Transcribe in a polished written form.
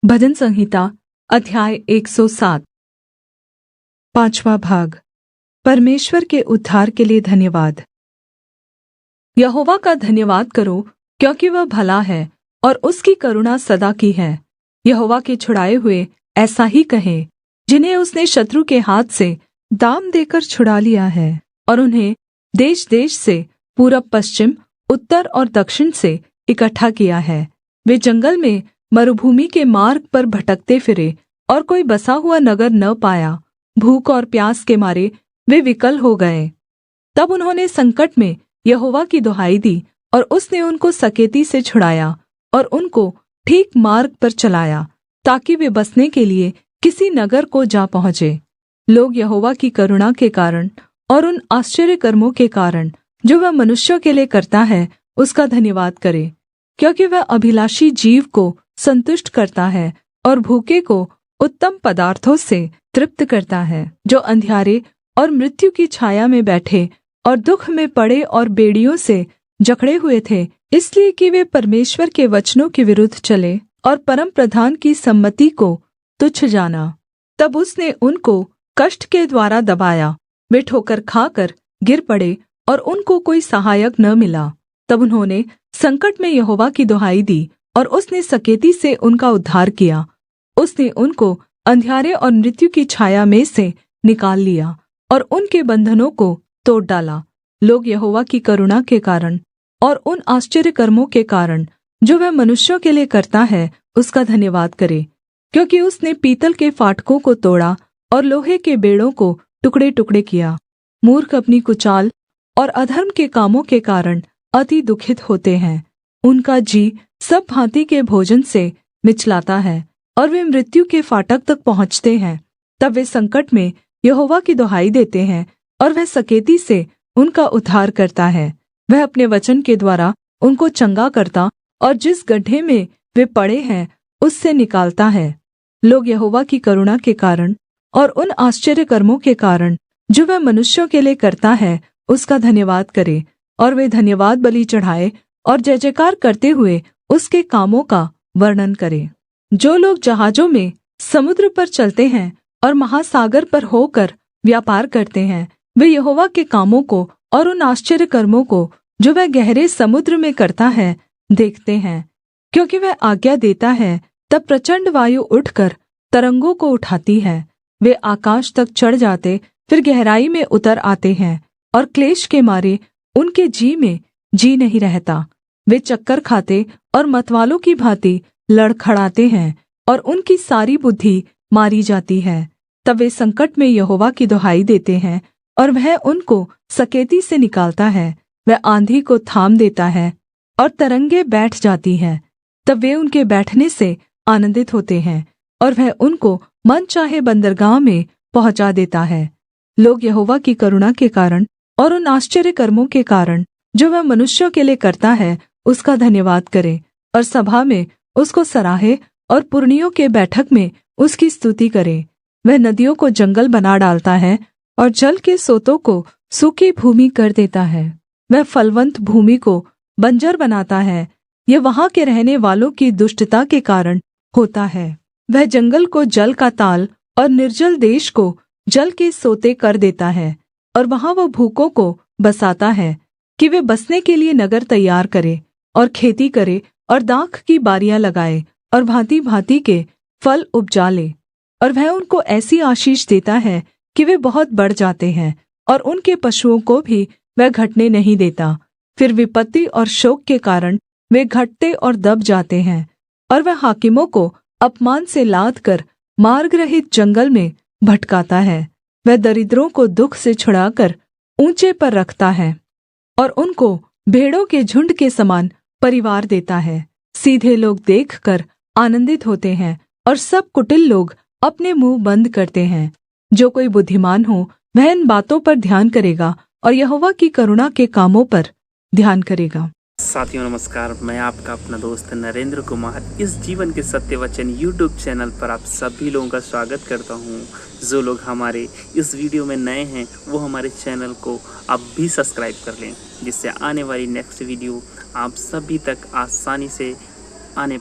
भजन संहिता अध्याय 107। पांचवा भाग। परमेश्वर के उद्धार के लिए धन्यवाद। यहोवा का धन्यवाद करो, क्योंकि वह भला है और उसकी करुणा सदा की है। यहोवा के छुड़ाए हुए ऐसा ही कहें, जिन्हें उसने शत्रु के हाथ से दाम देकर छुड़ा लिया है और उन्हें देश देश से, पूरब पश्चिम, उत्तर और दक्षिण से इकट्ठा किया है। वे जंगल में मरुभूमि के मार्ग पर भटकते फिरे और कोई बसा हुआ नगर न पाया। भूख और प्यास के मारे वे विकल हो गए। तब उन्होंने संकट में यहोवा की दुहाई दी और उसने उनको सकेती से छुड़ाया और उनको ठीक मार्ग पर चलाया, ताकि वे बसने के लिए किसी नगर को जा पहुँचे। लोग यहोवा की करुणा के कारण और उन आश्चर्य कर्मों के कारण जो वह मनुष्यों के लिए करता है, उसका धन्यवाद करें, क्योंकि वह अभिलाषी जीव को संतुष्ट करता है और भूखे को उत्तम पदार्थों से तृप्त करता है। जो अंधियारे और मृत्यु की छाया में बैठे और दुख में पड़े और बेड़ियों से जकड़े हुए थे, इसलिए कि वे परमेश्वर के वचनों के विरुद्ध चले और परमप्रधान की सम्मति को तुच्छ जाना। तब उसने उनको कष्ट के द्वारा दबाया। वे ठोकर खाकर गिर पड़े और उनको कोई सहायक न मिला। तब उन्होंने संकट में यहोवा की दुहाई दी और उसने सकेती से उनका उद्धार किया। उसने उनको अंधियारे और मृत्यु की छाया में से निकाल लिया और उनके बंधनों को तोड़ डाला। लोग यहोवा की करुणा के कारण और उन आश्चर्य कर्मों के कारण जो वह मनुष्यों के लिए करता है, उसका धन्यवाद करे, क्योंकि उसने पीतल के फाटकों को तोड़ा और लोहे के बेड़ों को टुकड़े टुकड़े किया। मूर्ख अपनी कुचाल और अधर्म के कामों के कारण अति दुखित होते हैं। उनका जी सब भाँति के भोजन से मिचलाता है और वे मृत्यु के फाटक तक पहुँचते हैं। तब वे संकट में यहोवा की दुहाई देते हैं और वह सकेती से उनका उद्धार करता है। वह अपने वचन के द्वारा उनको चंगा करता और जिस गड्ढे में वे पड़े हैं उससे निकालता है। लोग यहोवा की करुणा के कारण और उन आश्चर्य कर्मों के कारण जो वह मनुष्यों के लिए करता है, उसका धन्यवाद करे और वे धन्यवाद बलि चढ़ाए और जय जयकार करते हुए उसके कामों का वर्णन करें। जो लोग जहाजों में समुद्र पर चलते हैं और महासागर पर होकर व्यापार करते हैं, वे यहोवा के कामों को और उन आश्चर्य कर्मों को जो वह गहरे समुद्र में करता है देखते हैं। क्योंकि वह आज्ञा देता है, तब प्रचण्ड वायु उठकर तरंगों को उठाती है। वे आकाश तक चढ़ जाते, फिर गहराई में उतर आते हैं और क्लेश के मारे उनके जी में जी नहीं रहता। वे चक्कर खाते और मतवालों की भाँति लड़खड़ाते हैं और उनकी सारी बुद्धि मारी जाती है। तब वे संकट में यहोवा की दुहाई देते हैं और वह उनको सकेती से निकालता है। वह आँधी को थाम देता है और तरंगे बैठ जाती हैं। तब वे उनके बैठने से आनन्दित होते हैं और वह उनको मन चाहे बन्दरगाह में पहुँचा देता है। लोग यहोवा की करुणा के कारण और उन आश्चर्य कर्मों के कारण जो वह मनुष्यों के लिए करता है, उसका धन्यवाद करे और सभा में उसको सराहे और पुरनियों के बैठक में उसकी स्तुति करे। वह नदियों को जंगल बना डालता है और जल के सोतों को सूखी भूमि कर देता है। वह फलवन्त भूमि को बंजर बनाता है। यह वहाँ के रहने वालों की दुष्टता के कारण होता है। वह जंगल को जल का ताल और निर्जल देश को जल के सोते कर देता है और वहाँ वह भूखों को बसाता है कि वे बसने के लिए नगर तैयार करे और खेती करे और दाख की बारियां लगाए और भाँति भाँति के फल उपजा ले। और वह उनको ऐसी आशीष देता है कि वे बहुत बढ़ जाते हैं और उनके पशुओं को भी वह घटने नहीं देता। फिर विपत्ति और शोक के कारण वे घटते और दब जाते हैं और वह हाकिमों को अपमान से लाद कर मार्ग रहित जंगल में भटकाता है। वह दरिद्रों को दुख से छुड़ाकर ऊँचे पर रखता है और उनको भेड़ों के झुंड के समान परिवार देता है। सीधे लोग देखकर आनन्दित होते हैं और सब कुटिल लोग अपने मुंह बंद करते हैं। जो कोई बुद्धिमान हो, वह इन बातों पर ध्यान करेगा और यहोवा की करुणा के कामों पर ध्यान करेगा। साथियों नमस्कार, मैं आपका अपना दोस्त नरेंद्र कुमार इस जीवन के सत्य वचन यूट्यूब चैनल पर आप सभी लोगों का स्वागत करता हूं। जो लोग हमारे इस वीडियो में नए हैं वो हमारे चैनल को अब भी सब्सक्राइब कर लें, जिससे आने वाली नेक्स्ट वीडियो आप सभी तक आसानी से आने